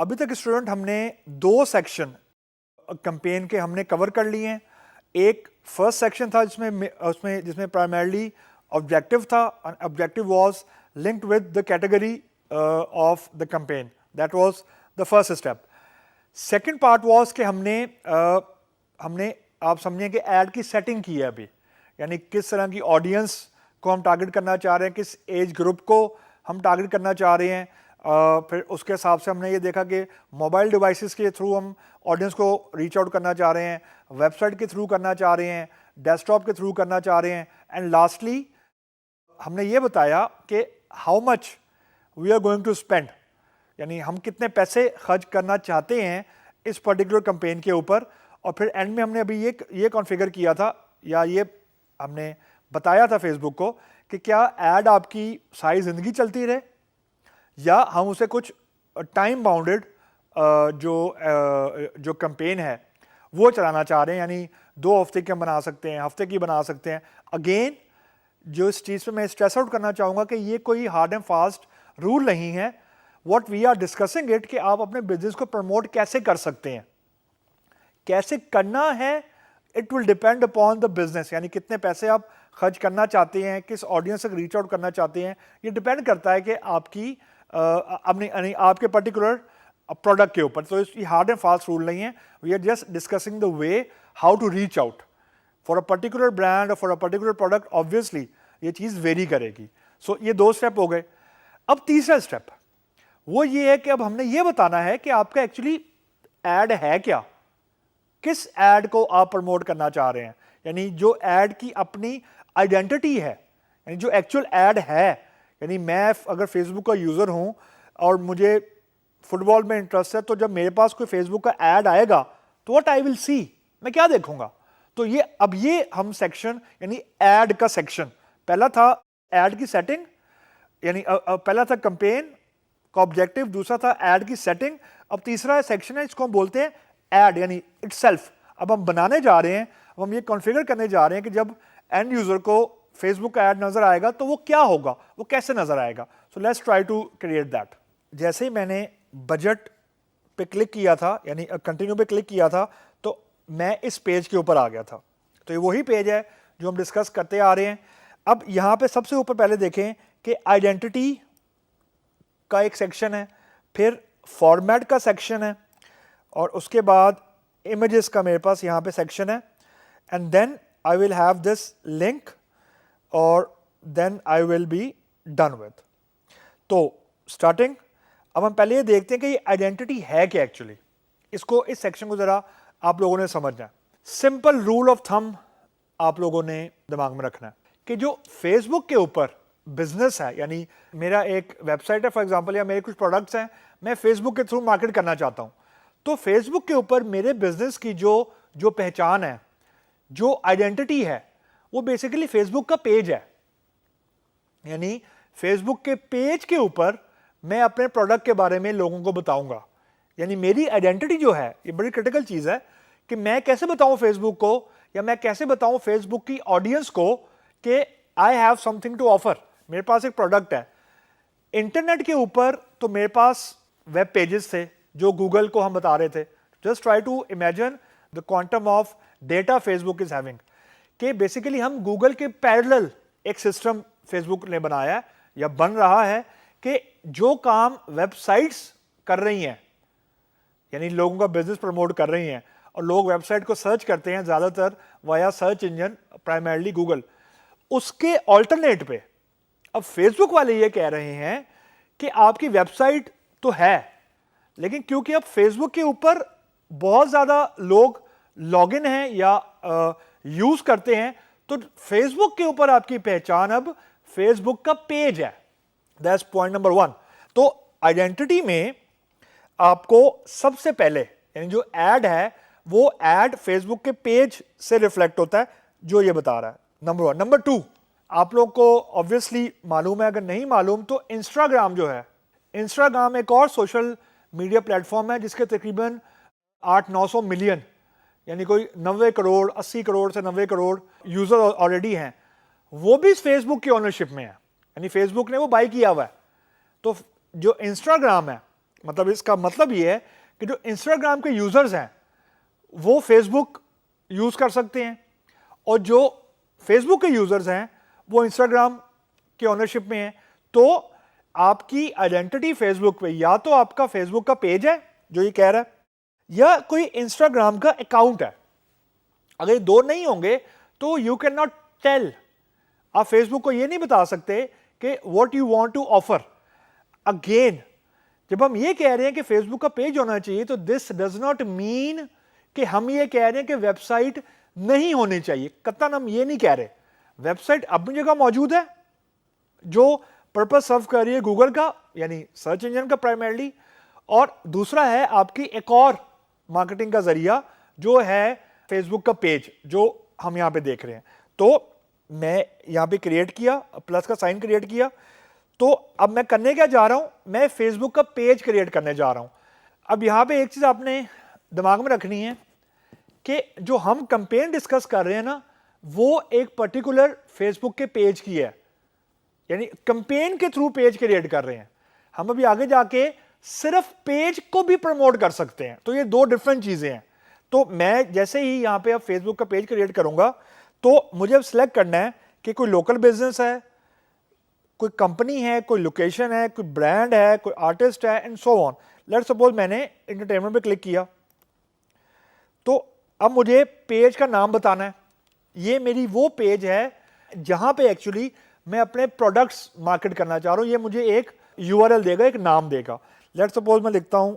अभी तक स्टूडेंट हमने 2 सेक्शन कैंपेन के हमने कवर कर लिए हैं। एक फर्स्ट सेक्शन था जिसमें प्राइमरली ऑब्जेक्टिव था, objective was linked with the category of the campaign, that was the first step. Second part was कि हमने आप समझें कि ऐड की सेटिंग की है अभी, यानी किस तरह की ऑडियंस को हम टारगेट करना चाह रहे हैं, किस एज ग्रुप को हम टारगेट करना चाह रहे हैं। फिर उसके हिसाब से हमने ये देखा कि मोबाइल डिवाइसेस के थ्रू हम ऑडियंस को रीच आउट करना चाह रहे हैं, वेबसाइट के थ्रू करना चाह रहे हैं, डेस्कटॉप के थ्रू करना चाह रहे हैं, एंड लास्टली हमने ये बताया कि how much we are going to spend, यानी हम कितने पैसे खर्च करना चाहते हैं इस पर्टिकुलर कैंपेन के ऊपर। और फिर एंड में हमने अभी ये कॉन्फ़िगर किया था, या ये हमने बताया था फेसबुक को कि क्या ऐड आपकी सारी ज़िंदगी चलती रहे, या हम उसे कुछ टाइम बाउंडेड जो कैंपेन है वो चलाना चाह रहे हैं, यानी 2 हफ्ते की हम बना सकते हैं, हफ्ते की बना सकते हैं। अगेन जो इस चीज़ पे मैं स्ट्रेस आउट करना चाहूँगा कि ये कोई हार्ड एंड फास्ट रूल नहीं है। What we are discussing it कि आप अपने बिजनेस को प्रमोट कैसे कर सकते हैं, कैसे करना है, it will depend upon the business, यानी कितने पैसे आप खर्च करना चाहते हैं, किस ऑडियंस तक रीच आउट करना चाहते हैं, ये डिपेंड करता है कि आपकी अपनी आपके पर्टिकुलर प्रोडक्ट के ऊपर। तो ये हार्ड एंड फास्ट रूल नहीं है, we are just discussing the way how to reach out for a particular brand और for a particular product. Obviously ये चीज़ वेरी करेगी। सो ये 2 स्टेप हो गए। अब तीसरा स्टेप वो ये है कि अब हमने ये बताना है कि आपका एक्चुअली ऐड है क्या, किस ऐड को आप प्रमोट करना चाह रहे हैं, यानी जो ऐड की अपनी आइडेंटिटी है, यानी जो एक्चुअल ऐड है। यानी मैं अगर फेसबुक का यूज़र हूं और मुझे फुटबॉल में इंटरेस्ट है, तो जब मेरे पास कोई फेसबुक का ऐड आएगा तो व्हाट आई विल सी, मैं क्या देखूंगा। तो ये हम सेक्शन, यानी ऐड का सेक्शन, पहला था ऐड की सेटिंग, यानी पहला था कैंपेन का ऑब्जेक्टिव, दूसरा था ऐड की सेटिंग, अब तीसरा सेक्शन है इसको हम बोलते हैं ऐड, यानी इटसेल्फ। अब हम बनाने जा रहे हैं, अब हम ये कॉन्फ़िगर करने जा रहे हैं कि जब एंड यूजर को फेसबुक का ऐड नजर आएगा तो वो क्या होगा, वो कैसे नजर आएगा। So let's try to create that. जैसे ही मैंने बजट पे क्लिक किया था, यानी कंटिन्यू पे क्लिक किया था, तो मैं इस पेज के ऊपर आ गया था। तो ये वही पेज है जो हम डिस्कस करते आ रहे हैं। अब यहाँ पे सबसे ऊपर पहले देखें कि आइडेंटिटी का एक सेक्शन है, फिर फॉर्मेट का सेक्शन है, और उसके बाद इमेजेस का मेरे पास यहाँ पे सेक्शन है, and then I will have this link, और then I will be done with. तो स्टार्टिंग, अब हम पहले ये देखते हैं कि ये आइडेंटिटी है क्या एक्चुअली। इसको, इस सेक्शन को ज़रा आप लोगों ने समझना है। सिंपल रूल ऑफ थंब आप लोगों ने दिमाग में रखना है कि जो फेसबुक के ऊपर बिजनेस है, यानी मेरा एक वेबसाइट है फॉर एग्जांपल, या मेरे कुछ प्रोडक्ट्स हैं, मैं फेसबुक के थ्रू मार्केट करना चाहता हूँ, तो फेसबुक के ऊपर मेरे बिजनेस की जो पहचान है, जो आइडेंटिटी है, वो बेसिकली फेसबुक का पेज है। यानी फेसबुक के पेज के ऊपर मैं अपने प्रोडक्ट के बारे में लोगों को बताऊंगा। यानी मेरी आइडेंटिटी जो है, ये बड़ी क्रिटिकल चीज़ है कि मैं कैसे बताऊं फेसबुक को, या मैं कैसे बताऊं फेसबुक की ऑडियंस को कि I have something to offer, मेरे पास एक प्रोडक्ट है। इंटरनेट के ऊपर तो मेरे पास वेब पेजेस थे जो गूगल को हम बता रहे थे। Just try to imagine the quantum of data Facebook is having, कि बेसिकली हम गूगल के पैरेलल एक सिस्टम फेसबुक ने बनाया है या बन रहा है, कि जो काम वेबसाइट्स कर रही हैं, यानी लोगों का बिजनेस प्रमोट कर रही हैं, और लोग वेबसाइट को सर्च करते हैं ज़्यादातर via search engine, primarily Google, उसके ऑल्टरनेट पे अब फेसबुक वाले ये कह रहे हैं कि आपकी वेबसाइट तो है, लेकिन क्योंकि अब फेसबुक के ऊपर बहुत ज़्यादा लोग लॉगिन हैं या यूज़ करते हैं, तो फेसबुक के ऊपर आपकी पहचान अब फेसबुक का पेज है। That's point number 1। तो आइडेंटिटी में आपको सबसे पहले, यानी जो ऐड है, वो ऐड फेसबुक के पेज से रिफ्लेक्ट होता है, जो ये बता रहा है, नंबर 1। नंबर 2, आप लोग को ऑब्वियसली मालूम है, अगर नहीं मालूम तो इंस्टाग्राम जो है, इंस्टाग्राम एक और सोशल मीडिया प्लेटफॉर्म है जिसके तकरीबन 800-900 मिलियन, यानी कोई 90 करोड़, 80 करोड़ से 90 करोड़ यूजर ऑलरेडी हैं। वो भी फेसबुक की ओनरशिप में है, यानी फेसबुक ने वो बाई किया हुआ है। तो जो इंस्टाग्राम है मतलब इसका मतलब ये है कि जो इंस्टाग्राम के यूजर्स हैं वो फेसबुक यूज कर सकते हैं, और जो फेसबुक के यूजर्स हैं वो इंस्टाग्राम के ओनरशिप में हैं। तो आपकी आइडेंटिटी फेसबुक पे या तो आपका फेसबुक का पेज है जो ये कह रहा है, या कोई इंस्टाग्राम का अकाउंट है। अगर ये दो नहीं होंगे तो यू कैन नॉट टेल, आप फेसबुक को ये नहीं बता सकते कि what you want to offer. Again, जब हम ये कह रहे हैं कि फेसबुक का पेज होना चाहिए, तो दिस डज नॉट मीन कि हम ये कह रहे हैं कि वेबसाइट नहीं होनी चाहिए। कतई हम ये नहीं कह रहे। वेबसाइट अपनी जगह मौजूद है जो पर्पस सर्व कर रही है गूगल का, यानी सर्च इंजन का प्राइमरली, और दूसरा है आपकी एक और मार्केटिंग का जरिया जो है फेसबुक का पेज जो हम यहां पे देख रहे हैं। तो मैं यहां पे क्रिएट किया, प्लस का साइन क्रिएट किया। तो अब मैं करने क्या जा रहा हूं, मैं फेसबुक का पेज क्रिएट करने जा रहा हूं। अब यहां पे एक चीज आपने दिमाग में रखनी है कि जो हम कैंपेन डिस्कस कर रहे हैं ना, वो एक पर्टिकुलर फेसबुक के पेज की है, यानी कैंपेन के थ्रू पेज क्रिएट कर रहे हैं। हम अभी आगे जाके सिर्फ पेज को भी प्रमोट कर सकते हैं। तो ये दो डिफरेंट चीजें हैं। तो मैं जैसे ही यहां पे अब फेसबुक का पेज क्रिएट करूंगा, तो मुझे अब सिलेक्ट करना है कि कोई लोकल बिजनेस है, कोई कंपनी है, कोई लोकेशन है, कोई ब्रांड है, कोई आर्टिस्ट है, and so on. Let's suppose मैंने एंटरटेनमेंट पे क्लिक किया, तो अब मुझे पेज का नाम बताना है। ये मेरी वो पेज है जहां पे एक्चुअली मैं अपने प्रोडक्ट्स मार्केट करना चाह रहा हूं। ये मुझे एक यूआरएल देगा, एक नाम देगा। लेट्स सपोज मैं लिखता हूं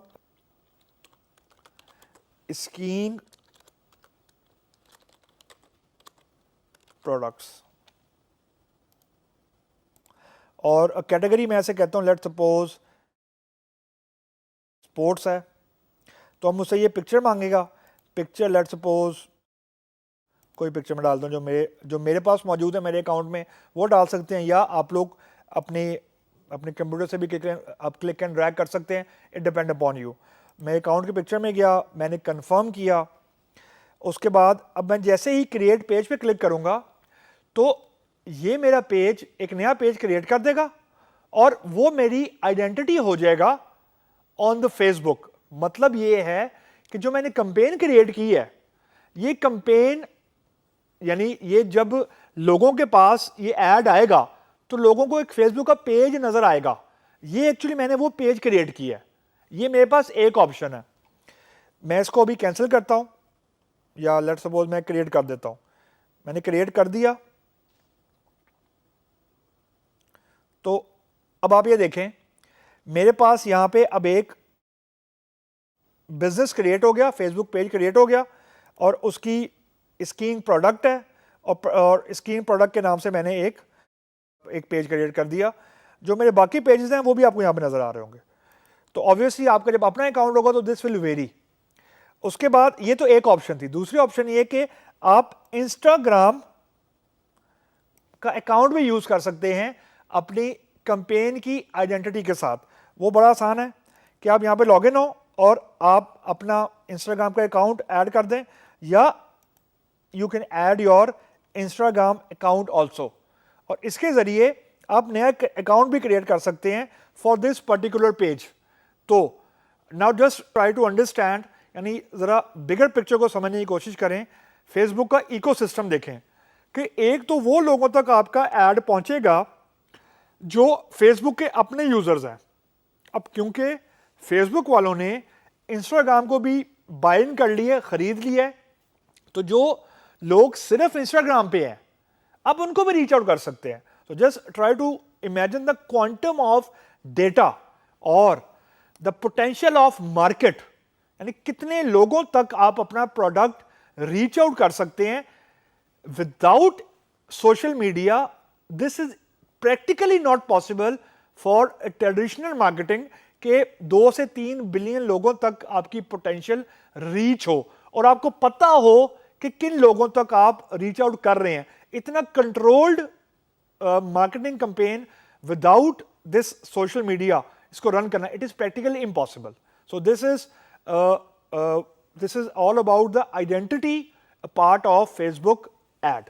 स्कीइंग प्रोडक्ट्स, और कैटेगरी में ऐसे कहता हूं, लेट्स सपोज स्पोर्ट्स है, तो अब मुझसे ये पिक्चर मांगेगा। पिक्चर लेट्स सपोज कोई पिक्चर में डाल दूं जो मेरे पास मौजूद है मेरे अकाउंट में, वो डाल सकते हैं, या आप लोग अपने कंप्यूटर से भी क्लिक एंड ड्रैग कर सकते हैं। It depend upon you. मैं अकाउंट की पिक्चर में गया, मैंने कंफर्म किया। उसके बाद अब मैं जैसे ही क्रिएट पेज पे क्लिक करूंगा, तो ये मेरा पेज एक नया पेज क्रिएट कर देगा, और वो मेरी आइडेंटिटी हो जाएगा ऑन द फेसबुक। मतलब ये है कि जो मैंने कैंपेन क्रिएट की है, ये कैंपेन यानी ये जब लोगों के पास ये ऐड आएगा तो लोगों को एक फेसबुक का पेज नजर आएगा। ये एक्चुअली मैंने वो पेज क्रिएट किया है। ये मेरे पास एक ऑप्शन है। मैं इसको अभी कैंसिल करता हूं, या लेट्स सपोज मैं क्रिएट कर देता हूं। मैंने क्रिएट कर दिया। तो अब आप ये देखें, मेरे पास यहां पे अब एक बिजनेस क्रिएट हो गया, फेसबुक पेज क्रिएट हो गया, और उसकी स्कीइंग प्रोडक्ट है, और स्कीइंग प्रोडक्ट के नाम से मैंने एक पेज क्रिएट कर दिया। जो मेरे बाकी पेजेस हैं वो भी आपको यहां पे नजर आ रहे होंगे। तो ऑब्वियसली आपका जब अपना अकाउंट होगा तो दिस विल वेरी। उसके बाद ये तो एक ऑप्शन थी। दूसरी ऑप्शन ये कि आप इंस्टाग्राम का अकाउंट भी यूज कर सकते हैं अपनी कैंपेन की आइडेंटिटी के साथ। वो बड़ा आसान है कि आप यहां पे लॉग इन हो और आप अपना इंस्टाग्राम का अकाउंट ऐड कर दें, या you can add your Instagram account also, और इसके जरिए आप नया अकाउंट भी क्रिएट कर सकते हैं फॉर दिस पर्टिकुलर पेज। तो now just try to understand, यानी जरा बिगर पिक्चर को समझने की कोशिश करें। फेसबुक का इकोसिस्टम देखें कि एक तो वो लोगों तक आपका ऐड पहुंचेगा जो फेसबुक के अपने यूजर्स हैं। अब क्योंकि फेसबुक वालों ने इंस्टाग्राम को भी बाय इन कर लिया है, खरीद लिया है, तो जो लोग सिर्फ इंस्टाग्राम पे हैं अब उनको भी रीच आउट कर सकते हैं। तो just try to imagine the quantum of data और द पोटेंशियल ऑफ मार्केट, यानी कितने लोगों तक आप अपना प्रोडक्ट रीच आउट कर सकते हैं without social media. This is practically not possible for traditional marketing के 2 से 3 बिलियन लोगों तक आपकी पोटेंशियल रीच हो और आपको पता हो कि किन लोगों तक आप रीच आउट कर रहे हैं। इतना controlled marketing campaign without this social media इसको रन करना, it is practically impossible. So this is all about the identity part of Facebook ad.